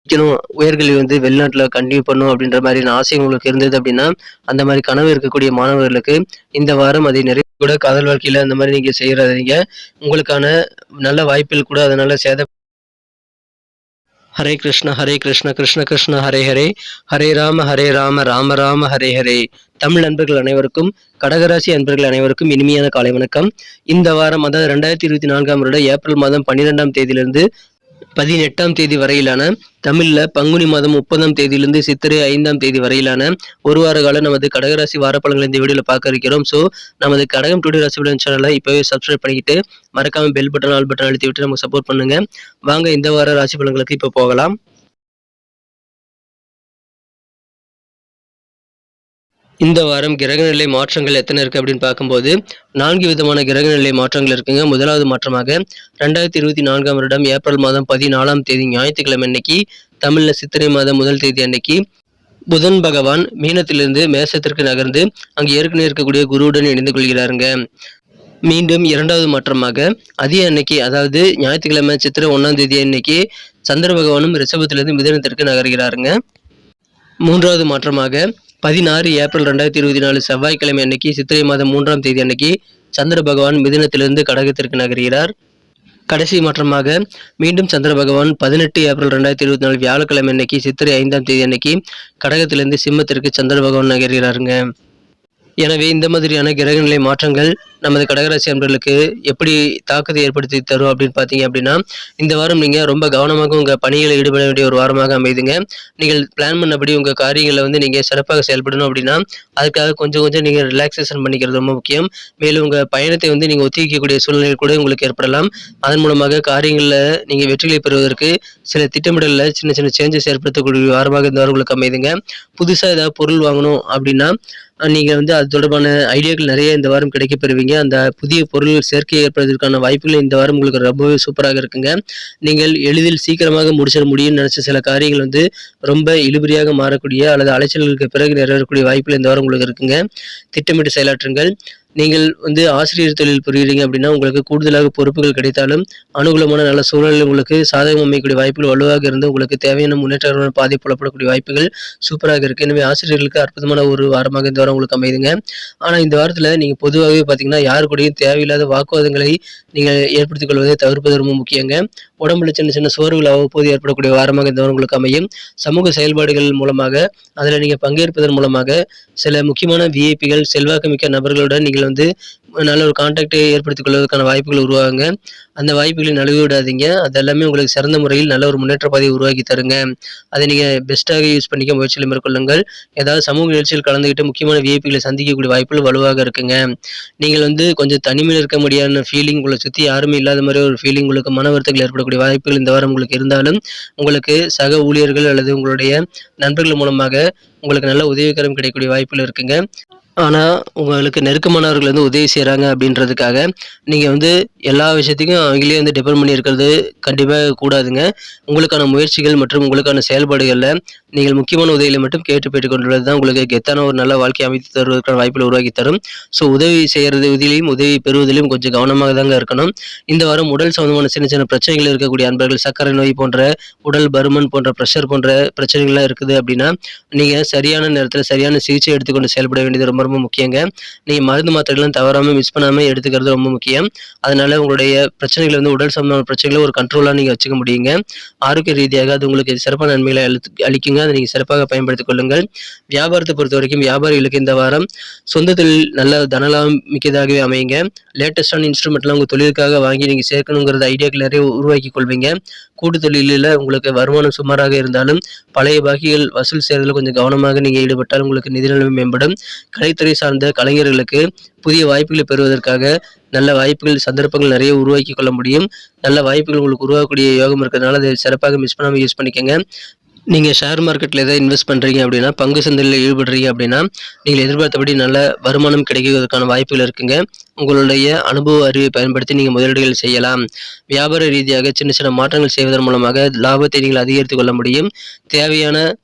படிக்கணும், உயர்கல்வி வெளிநாட்டுல கன்டின்யூ பண்ணணும் அப்படின்ற மாதிரியான ஆசை உங்களுக்கு இருந்தது அப்படின்னா, அந்த மாரி கனவு இருக்கக்கூடிய மாணவர்களுக்கு இந்த வாரம் அதை கூட காதல் வாழ்க்கையில அந்த மாரி நீங்க செய்றாதீங்க. உங்களுக்கான நல்ல வாய்ப்புகள் கூட அதனால ஹரே கிருஷ்ணா ஹரே கிருஷ்ணா கிருஷ்ண கிருஷ்ண ஹரே ஹரே ஹரே ராம ராம ராம ஹரே ஹரே. தமிழ் நண்பர்கள் அனைவருக்கும், கடகராசி அன்பர்கள் அனைவருக்கும் இனிமையான காலை வணக்கம். இந்த வாரம் அதாவது 2024ஆம் வருட ஏப்ரல் மாதம் 12ஆம் தேதியிலிருந்து 18ஆம் தேதி வரையிலான, தமிழ்ல பங்குனி மாதம் 30ஆம் தேதியிலிருந்து சித்திரை 5ஆம் தேதி வரையிலான ஒரு வார காலம் நமது கடகராசி வாரப்பலன்களை இந்த வீடியோல பார்க்க இருக்கிறோம். ஸோ நமது கடகம் டுடே ராசி பலன் சேனலை இப்பவே சப்ஸ்கிரைப் பண்ணிக்கிட்டு மறக்காம பெல் பட்டன் ஆல் பட்டன் அழுத்தி விட்டு நமக்கு சப்போர்ட் பண்ணுங்க. வாங்க இந்த வார ராசி பலன்களுக்கு இப்போ போகலாம். இந்த வாரம் கிரகநிலை மாற்றங்கள் எத்தனை இருக்கு அப்படின்னு பார்க்கும்போது 4 விதமான கிரகநிலை மாற்றங்கள் இருக்குங்க. முதலாவது மாற்றமாக 2024ஆம் வருடம் ஏப்ரல் மாதம் 14ஆம் தேதி ஞாயிற்றுக்கிழமை அன்னைக்கு, தமிழ்ல சித்திரை மாதம் 1 தேதி அன்னைக்கு புதன் பகவான் மீனத்திலிருந்து மேசத்திற்கு நகர்ந்து அங்கு ஏற்கனவே இருக்கக்கூடிய குருவுடன் இணைந்து கொள்கிறாருங்க. மீண்டும் 2வது மாற்றமாக அதே அன்னைக்கு, அதாவது ஞாயிற்றுக்கிழமை சித்திரை 1ஆம் தேதி அன்னைக்கு சந்திர பகவானும் ரிஷபத்திலிருந்து மிதுனத்திற்கு நகர்கிறாருங்க. 3வது மாற்றமாக 16 ஏப்ரல் 2024 செவ்வாய்க்கிழமை அன்னைக்கு சித்திரை மாதம் 3ஆம் தேதி அன்னைக்கு சந்திர பகவான் மிதுனத்திலிருந்து கடகத்திற்கு நகர்கிறார். கடைசி மாற்றமாக மீண்டும் சந்திர பகவான் 18 ஏப்ரல் 2024 வியாழக்கிழமை அன்னைக்கு சித்திரை 5ஆம் தேதி அன்னைக்கு கடகத்திலிருந்து சிம்மத்திற்கு சந்திர பகவான் நகர்கிறாருங்க. எனவே இந்த மாதிரியான கிரகநிலை மாற்றங்கள் நமது கடகராசி அன்பர்களுக்கு எப்படி தாக்கத்தை ஏற்படுத்தி தரும் அப்படின்னு பார்த்தீங்க அப்படின்னா, இந்த வாரம் நீங்கள் ரொம்ப கவனமாக உங்கள் பணிகளை ஈடுபட வேண்டிய ஒரு வாரமாக அமைதுங்க. நீங்கள் பிளான் பண்ணபடி உங்கள் காரியங்களை நீங்கள் சிறப்பாக செயல்படணும் அப்படின்னா, அதுக்காக கொஞ்சம் கொஞ்சம் நீங்கள் ரிலாக்ஸேஷன் பண்ணிக்கிறது ரொம்ப முக்கியம். மேலும் உங்கள் பயணத்தை நீங்கள் ஒத்திவைக்கக்கூடிய சூழ்நிலை கூட உங்களுக்கு ஏற்படலாம். அதன் மூலமாக காரியங்களில் நீங்கள் வெற்றிகளை பெறுவதற்கு சில திட்டமிடலில் சின்ன சின்ன சேஞ்சஸ் ஏற்படுத்தக்கூடிய வாரமாக இந்த வாரம் உங்களுக்கு அமைதுங்க. புதுசாக ஏதாவது பொருள் வாங்கணும் அப்படின்னா நீங்கள் அது தொடர்பான ஐடியாக்கள் நிறைய இந்த வாரம் கிடைக்கப் பெறுவீங்க. அந்த புதிய பொருள் சேர்க்கை ஏற்படுவதற்கான வாய்ப்புகள் இந்த வாரம் உங்களுக்கு ரொம்பவே சூப்பராக இருக்குங்க. நீங்கள் எளிதில் சீக்கிரமாக முடிச்சிட முடியும்னு நினச்ச சில காரியங்கள் ரொம்ப இழுபறியாக மாறக்கூடிய அல்லது அலைச்சல்களுக்கு பிறகு நிறைவேறக்கூடிய வாய்ப்புகள் இந்த வாரம் உங்களுக்கு இருக்குங்க. திட்டமிட்டு செயலாற்றுங்கள். நீங்கள் ஆசிரியர் தொழில் புரியுறீங்க அப்படின்னா உங்களுக்கு கூடுதலாக பொறுப்புகள் கிடைத்தாலும் அனுகூலமான நல்ல சூழலில் உங்களுக்கு சாதகம் அமைக்கக்கூடிய வாய்ப்புகள் வலுவாக இருந்து உங்களுக்கு தேவையான முன்னேற்றமான பாதை புலப்படக்கூடிய வாய்ப்புகள் சூப்பராக இருக்கு. எனவே ஆசிரியர்களுக்கு அற்புதமான ஒரு வாரமாக இந்த வாரம் உங்களுக்கு அமைதுங்க. ஆனால் இந்த வாரத்தில் நீங்கள் பொதுவாகவே பார்த்தீங்கன்னா யாரு கூடயும் தேவையில்லாத வாக்குவாதங்களை நீங்கள் ஏற்படுத்திக் கொள்வதை தவிர்ப்பது ரொம்ப முக்கியங்க. உடம்புல சின்ன சின்ன சோர்வுகள் அவ்வப்போது ஏற்படக்கூடிய வாரமாக இந்த வாரம் உங்களுக்கு அமையும். சமூக செயல்பாடுகள் மூலமாக அதில் நீங்கள் பங்கேற்பதன் மூலமாக சில முக்கியமான விஐபிகள் செல்வாக்குமிக்க நபர்களுடன் நீங்கள் நல்ல ஒரு கான்டாக்டை ஏற்படுத்திக் கொள்வதற்கான வாய்ப்புகள் உருவாகுங்க. அந்த வாய்ப்புகளை நழுவி விடாதீங்க. அது எல்லாமே உங்களுக்கு சிறந்த முறையில் நல்ல ஒரு முன்னேற்ற பாதையை உருவாக்கி தருங்க. அதை நீங்கள் பெஸ்ட்டாக யூஸ் பண்ணிக்க முயற்சிகளை மேற்கொள்ளுங்கள். ஏதாவது சமூக நிகழ்ச்சியில் கலந்துக்கிட்டு முக்கியமான விஐபிகளை சந்திக்கக்கூடிய வாய்ப்புகள் வலுவாக இருக்குங்க. நீங்கள் கொஞ்சம் தனிமையில் இருக்க முடியாத ஃபீலிங், உங்களை சுற்றி யாருமே இல்லாத மாதிரி ஒரு ஃபீலிங், உங்களுக்கு மன வருத்தங்கள் ஏற்படக்கூடிய வாய்ப்புகள் இந்த வாரம் உங்களுக்கு இருந்தாலும் உங்களுக்கு சக ஊழியர்கள் அல்லது உங்களுடைய நண்பர்கள் மூலமாக உங்களுக்கு நல்ல உதவிகரம் கிடைக்கக்கூடிய வாய்ப்புகள் இருக்குங்க. ஆனால் உங்களுக்கு நெருக்கமானவர்கள் உதவி செய்கிறாங்க அப்படின்றதுக்காக நீங்கள் எல்லா விஷயத்தையும் அவங்களே டிபெண்ட் பண்ணி இருக்கிறது கண்டிப்பாக கூடாதுங்க. உங்களுக்கான முயற்சிகள் மற்றும் உங்களுக்கான செயல்பாடுகளில் நீங்கள் முக்கியமான உதவிகளை மட்டும் கேட்டு பெற்றுக்கொண்டுள்ளது தான் உங்களுக்கு கெத்தான ஒரு நல்ல வாழ்க்கை அமைத்து தருவதற்கான வாய்ப்புகளை உருவாக்கி தரும். ஸோ உதவி செய்கிறது இதிலையும் உதவி பெறுவதிலையும் கொஞ்சம் கவனமாக தாங்க இருக்கணும். இந்த வாரம் உடல் சம்பந்தமான சின்ன சின்ன பிரச்சனைகள் இருக்கக்கூடிய அன்பர்கள், சர்க்கரை நோய் போன்ற, உடல் பருமன் போன்ற, ப்ரெஷர் போன்ற பிரச்சனைகள்லாம் இருக்குது அப்படின்னா நீங்கள் சரியான நேரத்தில் சரியான சிகிச்சை எடுத்துக்கொண்டு செயல்பட வேண்டியது ரொம்ப ரொம்ப முக்கியங்க. நீங்கள் மருந்து மாத்திரைகளும் தவறாமல் மிஸ் பண்ணாமல் எடுத்துக்கிறது ரொம்ப முக்கியம். அதனால உங்களுடைய பிரச்சனைகள் உடல் சம்பந்தமான பிரச்சனைகளை ஒரு கண்ட்ரோலாக நீங்கள் வச்சுக்க முடியுங்க. ஆரோக்கிய ரீதியாக அது உங்களுக்கு சிறப்பான நன்மைகளை அளிக்குங்க. அதை நீங்கள் சிறப்பாக பயன்படுத்திக் கொள்ளுங்கள். வியாபாரத்தை பொறுத்த வரைக்கும் வியாபாரிகளுக்கு இந்த வாரம் சொந்த தொழில் நல்ல தனலாபம் மிக்கதாகவே அமையுங்க. லேட்டஸ்டான இன்ஸ்ட்ருமெண்ட்லாம் உங்கள் தொழிலுக்காக வாங்கி நீங்கள் சேர்க்கணுங்கிறது ஐடியாக்கள் நிறைய உருவாக்கி கொள்வீங்க. கூட்டு தொழிலில் உங்களுக்கு வருமானம் சுமாராக இருந்தாலும் பழைய பாக்கிகள் வசூல் செய்வதில் கொஞ்சம் கவனமாக நீங்கள் ஈடுபட்டால் உங்களுக்கு நிதி நிலைமை மேம்படும். கலைத்துறை சார்ந்த கலைஞர்களுக்கு புதிய வாய்ப்புகளை பெறுவதற்காக நல்ல வாய்ப்புகள், சந்தர்ப்பங்கள் நிறைய உருவாக்கி கொள்ள முடியும். நல்ல வாய்ப்புகள் உங்களுக்கு உருவாக்கக்கூடிய யோகம் இருக்கிறதுனால அதை சிறப்பாக மிஸ் பண்ணாமல் யூஸ் பண்ணிக்கோங்க. நீங்கள் ஷேர் மார்க்கெட்டில் எதாவது இன்வெஸ்ட் பண்ணுறீங்க அப்படின்னா, பங்கு சந்தையில் ஈடுபடுறீங்க அப்படின்னா நீங்கள் எதிர்பார்த்தபடி நல்ல வருமானம் கிடைக்கிறதுக்கான வாய்ப்புகள் இருக்குங்க. உங்களுடைய அனுபவ அறிவை பயன்படுத்தி நீங்கள் முதலீடுகள் செய்யலாம். வியாபார ரீதியாக சின்ன சின்ன மாற்றங்கள் செய்வதன் மூலமாக லாபத்தை நீங்கள் அதிகரித்துக் கொள்ள முடியும். தேவையான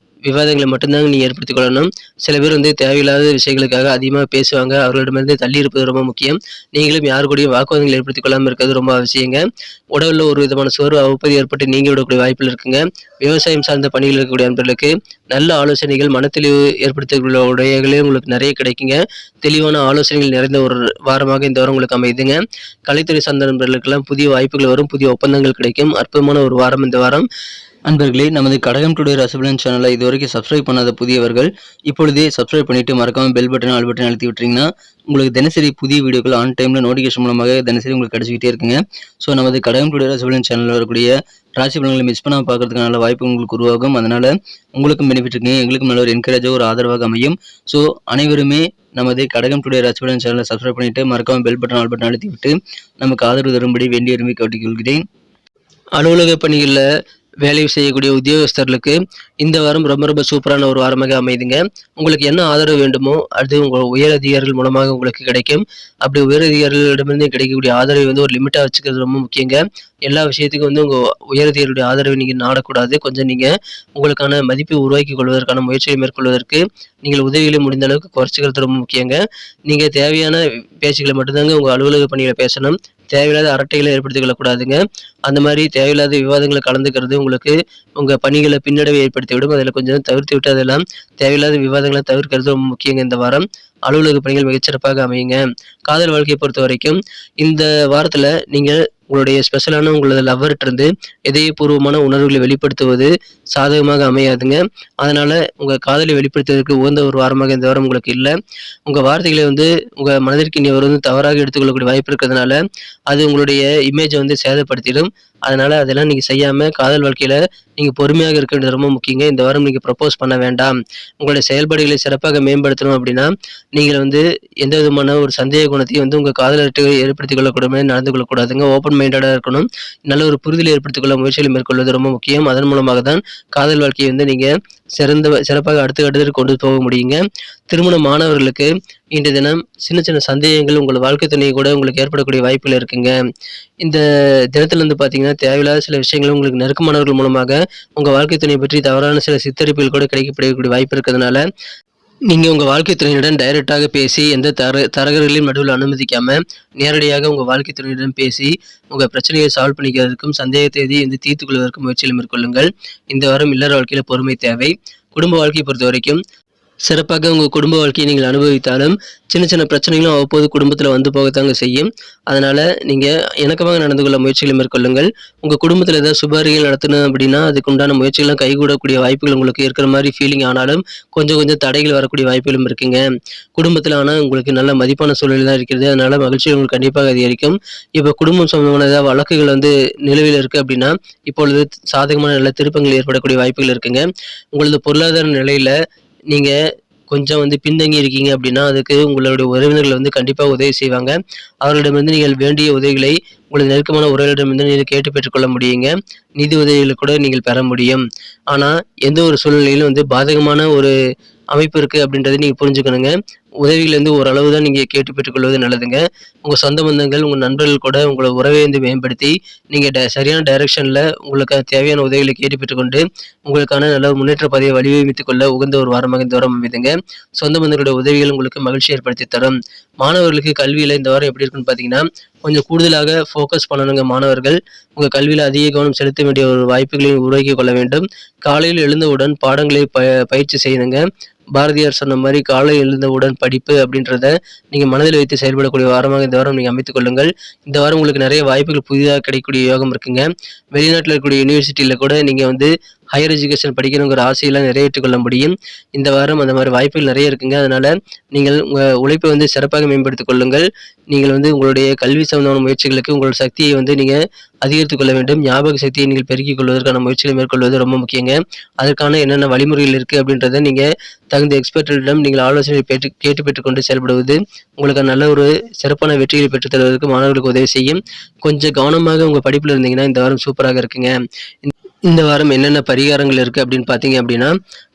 விவாதங்களை மட்டும்தாங்க நீங்க ஏற்படுத்திக் கொள்ளணும். சில பேர் வந்து தேவையில்லாத விஷயங்களுக்காக அதிகமா பேசுவாங்க. அவர்களிடமிருந்து தள்ளி இருப்பது ரொம்ப முக்கியம். நீங்களும் யார் கூடயும் வாக்குவாதங்கள் ஏற்படுத்திக் கொள்ளாம இருக்கிறது ரொம்ப அவசியங்க. உடல்ல ஒரு விதமான சோர்வு அவ்வப்போது ஏற்பட்டு நீங்கி விடக்கூடிய வாய்ப்புகள் இருக்குங்க. விவசாயம் சார்ந்த பணிகள் இருக்கக்கூடிய நண்பர்களுக்கு நல்ல ஆலோசனைகள், மனத்தெளிவு ஏற்படுத்தக்கூடிய உடைகளே உங்களுக்கு நிறைய கிடைக்குங்க. தெளிவான ஆலோசனைகள் நிறைந்த ஒரு வாரமாக இந்த வாரம் உங்களுக்கு அமையுதுங்க. கலைத்துறை சார்ந்த நண்பர்களுக்கெல்லாம் புதிய வாய்ப்புகள் வரும், புதிய ஒப்பந்தங்கள் கிடைக்கும். அற்புதமான ஒரு வாரம் இந்த வாரம். அன்பர்களே, நமது கடகம் டுடே ராசிபலன் சேனலை இதுவரைக்கும் சப்ஸ்கிரைப் பண்ணாத புதியவர்கள் இப்பொழுதே சப்ஸ்கிரைப் பண்ணிட்டு மறக்காம பெல் பட்டன், ஆல் பட்டன் அழுத்தி விட்டீங்கன்னா உங்களுக்கு தினசரி புதிய வீடியோக்கள் ஆன் டைம்ல நோட்டிஃபிகேஷன் மூலமாக தினசரி உங்களுக்கு கிடைச்சிக்கிட்டே இருக்குங்க. ஸோ நமது கடகம் டுடே ராசிபலன் சேனலில் வரக்கூடிய ராசி பலன்களை மிஸ் பண்ணாமல் பார்க்கறதுக்கான நல்ல வாய்ப்பு உங்களுக்கு உருவாகும். அதனால உங்களுக்கும் பெனிஃபிட் இருக்குங்க, எங்களுக்கும் நல்ல ஒரு என்கரேஜாக ஒரு ஆதரவாக அமையும். ஸோ அனைவருமே நமது கடகம் டுடே ராசிபலன் சேனலை சப்ஸ்கிரைப் பண்ணிட்டு மறக்காம பெல் பட்டன், ஆல் பட்டன் அழுத்தி விட்டு நமக்கு ஆதரவு தரும்படி வேண்டிய விரும்பி கேட்டுக்கொள்கிறேன். அலுவலக பணிகளில் வேலை செய்யக்கூடிய உத்தியோகஸ்தர்களுக்கு இந்த வாரம் ரொம்ப ரொம்ப சூப்பரான ஒரு வாரமாக அமைதுங்க. உங்களுக்கு என்ன ஆதரவு வேண்டுமோ அது உங்கள் உயர் அதிகாரிகள் மூலமாக உங்களுக்கு கிடைக்கும். அப்படி உயர் அதிகாரிகளிடமிருந்து கிடைக்கக்கூடிய ஆதரவை வந்து ஒரு லிமிட்டாக வச்சுக்கிறது ரொம்ப முக்கியங்க. எல்லா விஷயத்துக்கும் வந்து உங்கள் உயர் அதிகாரிகளுடைய ஆதரவை நீங்கள் நாடக்கூடாது. கொஞ்சம் நீங்கள் உங்களுக்கான மதிப்பை உருவாக்கி கொள்வதற்கான முயற்சியை மேற்கொள்வதற்கு நீங்கள் உதவிகளை முடிந்த அளவுக்கு குறைச்சிக்கிறது ரொம்ப முக்கியங்க. நீங்கள் தேவையான பேச்சுக்களை மட்டும்தாங்க உங்கள் அலுவலக பணிகளை பேசணும். தேவையில்லாத அரட்டைகளை ஏற்படுத்திக் கொள்ளக்கூடாதுங்க. அந்த மாதிரி தேவையில்லாத விவாதங்களை கலந்துக்கிறது உங்களுக்கு உங்கள் பணிகளை பின்னடைவை ஏற்படுத்திவிடும். அதில் கொஞ்சம் தவிர்த்து விட்டு அதெல்லாம் தேவையில்லாத விவாதங்களை தவிர்க்கிறது ரொம்ப முக்கியங்க. இந்த வாரம் அலுவலக பணிகள் மிகச்சிறப்பாக அமையுங்க. காதல் வாழ்க்கையை பொறுத்த வரைக்கும் இந்த வாரத்தில் நீங்கள் உங்களுடைய ஸ்பெஷலான உங்களது லவ்வர்கிட்ட இருந்து இதயபூர்வமான உணர்வுகளை வெளிப்படுத்துவது சாதகமாக அமையாதுங்க. அதனால உங்கள் காதலை வெளிப்படுத்துவதற்கு உகந்த ஒரு வாரமாக இந்த வாரம் உங்களுக்கு இல்லை. உங்கள் வார்த்தைகளை வந்து உங்கள் மனதிற்கு இனியவர் வந்து தவறாக எடுத்துக்கொள்ளக்கூடிய வாய்ப்பு இருக்கிறதுனால அது உங்களுடைய இமேஜை வந்து சேதப்படுத்திடும். அதனால அதெல்லாம் நீங்கள் செய்யாமல் காதல் வாழ்க்கையில் நீங்கள் பொறுமையாக இருக்க வேண்டியது ரொம்ப முக்கியங்க. இந்த வாரம் நீங்கள் ப்ரப்போஸ் பண்ண வேண்டாம். உங்களுடைய செயல்பாடுகளை சிறப்பாக மேம்படுத்தணும் அப்படின்னா நீங்கள் வந்து எந்த விதமான ஒரு சந்தேக குணத்தையும் வந்து உங்கள் காதலர்கிட்ட ஏற்படுத்திக் கொள்ளக்கூடிய மாதிரி நடந்து கொள்ளக்கூடாதுங்க. ஓப்பன் மைண்டடாக இருக்கணும். நல்ல ஒரு புரிதலை ஏற்படுத்திக் கொள்ள முயற்சிகளை மேற்கொள்வது ரொம்ப முக்கியம். அதன் மூலமாக தான் காதல் வாழ்க்கையை வந்து நீங்கள் சிறப்பாக அடுத்த கட்டத்திற்கு கொண்டு போக முடியுங்க. திருமண மாணவர்களுக்கு இன்றைய தினம் சின்ன சின்ன சந்தேகங்கள் உங்கள் வாழ்க்கை துணையை கூட உங்களுக்கு ஏற்படக்கூடிய வாய்ப்புகள் இருக்குங்க. இந்த தினத்துல வந்து பார்த்தீங்கன்னா தேவையில்லாத சில விஷயங்கள் உங்களுக்கு நெருக்கமானவர்கள் மூலமாக உங்கள் வாழ்க்கை துணையை பற்றி தவறான சில சித்தரிப்புகள் கூட கிடைக்கப்படக்கூடிய வாய்ப்பு இருக்கிறதுனால நீங்க உங்க வாழ்க்கை துணையுடன் டைரக்டாக பேசி எந்த தரகர்களின் நடுவில் அனுமதிக்காம நேரடியாக உங்க வாழ்க்கை துணையுடன் பேசி உங்க பிரச்சனையை சால்வ் பண்ணிக்கிறதுக்கும் சந்தேகத்தை வந்து தீர்த்துக் கொள்வதற்கும் முயற்சிகளை மேற்கொள்ளுங்கள். இந்த வாரம் இல்லற வாழ்க்கையில பொறுமை தேவை. குடும்ப வாழ்க்கையை பொறுத்த வரைக்கும் சிறப்பாக உங்கள் குடும்ப வாழ்க்கையை நீங்கள் அனுபவித்தாலும் சின்ன சின்ன பிரச்சனைகளும் அவ்வப்போது குடும்பத்தில் வந்து போகத்தாங்க செய்யும். அதனால் நீங்கள் இணக்கமாக நடந்து கொள்ள முயற்சிகளை மேற்கொள்ளுங்கள். உங்கள் குடும்பத்தில் ஏதாவது சுபகாரியங்கள் நடத்தணும் அப்படின்னா அதுக்கு உண்டான முயற்சிகள்லாம் கைகூடக்கூடிய வாய்ப்புகள் உங்களுக்கு இருக்கிற மாதிரி ஃபீலிங் ஆனாலும் கொஞ்சம் கொஞ்சம் தடைகள் வரக்கூடிய வாய்ப்புகளும் இருக்குங்க. குடும்பத்தில் ஆனால் உங்களுக்கு நல்ல மதிப்பான சூழல் தான் இருக்கிறது. அதனால் மகிழ்ச்சி உங்களுக்கு கண்டிப்பாக அதிகரிக்கும். இப்போ குடும்பம் சம்பந்தமான ஏதாவது வழக்குகள் வந்து நிலுவையில் இருக்குது அப்படின்னா இப்பொழுது சாதகமான நல்ல திருப்பங்கள் ஏற்படக்கூடிய வாய்ப்புகள் இருக்குங்க. உங்களது பொருளாதார நிலையில் நீங்கள் கொஞ்சம் வந்து பின்தங்கி இருக்கீங்க அப்படின்னா அதுக்கு உங்களுடைய உறவினர்கள் வந்து கண்டிப்பாக உதவி செய்வாங்க. அவர்களிடமிருந்து நீங்கள் வேண்டிய உதவிகளை உங்களது நெருக்கமான உறவினரிடமிருந்து நீங்கள் கேட்டு பெற்றுக்கொள்ள முடியுங்க. நிதி உதவிகளை கூட நீங்கள் பெற முடியும். ஆனால் எந்த ஒரு சூழ்நிலையிலும் வந்து பாதகமான ஒரு அமைப்பு இருக்குது அப்படின்றத நீங்கள் புரிஞ்சுக்கணுங்க. உதவிகள் வந்து ஓரளவு தான் நீங்கள் கேட்டு பெற்றுக்கொள்வது நல்லதுங்க. உங்கள் சொந்த பந்தங்கள் உங்கள் நண்பர்கள் கூட உங்களை உறவை வந்து மேம்படுத்தி நீங்கள் சரியான டைரக்ஷனில் உங்களுக்கு தேவையான உதவிகளை கேட்டு பெற்றுக்கொண்டு உங்களுக்கான நல்ல முன்னேற்ற பாதையை வடிவமைத்துக் கொள்ள உகந்த ஒரு வாரமாக இந்த வாரம் அமைதுங்க. சொந்த பந்தங்களுடைய உதவிகள் உங்களுக்கு மகிழ்ச்சி ஏற்படுத்தி தரும். மாணவர்களுக்கு கல்வியில் இந்த வாரம் எப்படி இருக்குன்னு பார்த்தீங்கன்னா கொஞ்சம் கூடுதலாக ஃபோக்கஸ் பண்ணணுங்க. மாணவர்கள் உங்கள் கல்வியில் அதிக கவனம் செலுத்த வேண்டிய ஒரு வாய்ப்புகளை உருவாக்கி கொள்ள வேண்டும். காலையில் எழுந்தவுடன் பாடங்களை பயிற்சி செய்யணுங்க. பாரதியார் சொன்ன மாதிரி காலை எழுந்தவுடன் படிப்பு அப்படின்றத நீங்கள் மனதில் வைத்து செயல்படக்கூடிய வாரமாக இந்த வாரம் நீங்கள் அமைத்துக் கொள்ளுங்கள். இந்த வாரம் உங்களுக்கு நிறைய வாய்ப்புகள் புதிதாக கிடைக்கக்கூடிய யோகம் இருக்குங்க. வெளிநாட்டில் இருக்கக்கூடிய யூனிவர்சிட்டியில் கூட நீங்கள் வந்து ஹையர் எஜுகேஷன் படிக்கணுங்கிற ஆசையெல்லாம் நிறைவேற்றிக் கொள்ள முடியும். இந்த வாரம் அந்த மாதிரி வாய்ப்புகள் நிறைய இருக்குங்க. அதனால் நீங்கள் உங்கள் உழைப்பை வந்து சிறப்பாக மேம்படுத்திக் கொள்ளுங்கள். நீங்கள் வந்து உங்களுடைய கல்வி சம்பந்தமான முயற்சிகளுக்கு உங்களோட சக்தியை வந்து நீங்கள் அதிகரித்துக் கொள்ள வேண்டும். ஞாபக சக்தியை நீங்கள் பெருக்கிக் கொள்வதற்கான முயற்சிகளை மேற்கொள்வது ரொம்ப முக்கியங்க. அதற்கான என்னென்ன வழிமுறைகள் இருக்குது அப்படின்றத நீங்கள் தகுந்த எக்ஸ்பர்ட்டிடம் நீங்கள் ஆலோசனை கேட்டு பெற்றுக்கொண்டு செயல்படுவது உங்களுக்கு நல்ல ஒரு சிறப்பான வெற்றிகளை பெற்றுத் தருவதற்கு மாணவர்களுக்கு உதவி செய்யும். கொஞ்சம் கவனமாக உங்கள் படிப்பில் இருந்தீங்கன்னா இந்த வாரம் சூப்பராக இருக்குங்க. இந்த வாரம் என்னென்ன பரிகாரங்கள் இருக்குது அப்படின்னு பார்த்தீங்க அப்படின்னா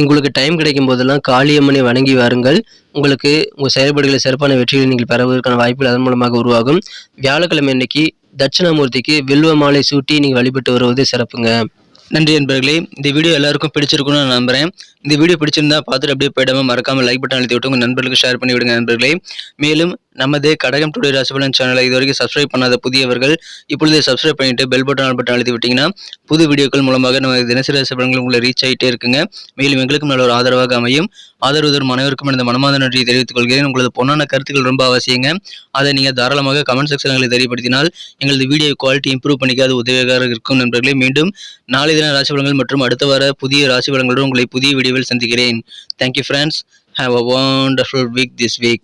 உங்களுக்கு டைம் கிடைக்கும் போதெல்லாம் காளியம்மனை வணங்கி வாருங்கள். உங்களுக்கு உங்கள் செயல்பாடுகளை சிறப்பான வெற்றிகளை நீங்கள் பெறுவதற்கான வாய்ப்புகள் அதன் மூலமாக உருவாகும். வியாழக்கிழமை அன்னைக்கு தட்சிணாமூர்த்திக்கு வில்வ மாலை சூட்டி நீங்கள் வழிபட்டு வருவது சிறப்புங்க. நன்றி நண்பர்களே. இந்த வீடியோ எல்லாருக்கும் பிடிச்சிருக்கும்னு நான் நம்புறேன். இந்த வீடியோ பிடிச்சிருந்தா பார்த்துட்டு அப்படியே போயிடாம மறக்காம லைக் பட்டன் அழுத்தி விட்டு உங்க நண்பர்களுக்கு ஷேர் பண்ணி விடுங்க நண்பர்களே. மேலும் நமது கடகம் டுடே ராசிபலன் சேனலை இதுவரைக்கும் சப்ஸ்கிரைப் பண்ணாத புதியவர்கள் இப்பொழுதே சப்ஸ்கிரைப் பண்ணிட்டு பெல் பட்டன் ஆல் பட்டன் அழுத்தி விட்டீங்கன்னா புது வீடியோக்கள் மூலமாக நம்ம தினசரி ராசிபலன்கள் உங்களை ரீச் ஆகிட்டே இருக்குங்க. மேலும் எங்களுக்கும் நல்ல ஒரு ஆதரவாக அமையும். ஆதரவு தரும் அனைவருக்கும் இந்த மனமார்ந்த நன்றியை தெரிவித்துக் கொள்கிறேன். உங்களது பொன்னான கருத்துக்கள் ரொம்ப அவசியங்க. அதை நீங்கள் தாராளமாக கமெண்ட் செக்ஷன்களில் தெரியப்படுத்தினால் எங்களது வீடியோ குவாலிட்டி இம்ப்ரூவ் பண்ணிக்க அது உதவியாக இருக்கும் நண்பர்களே. மீண்டும் நாளை தின ராசி பலன்கள் மற்றும் அடுத்த வார புதிய ராசி பலன்களுடன் உங்களை புதிய வீடியோவில் சந்திக்கிறேன். Thank you friends. Have a wonderful week this week.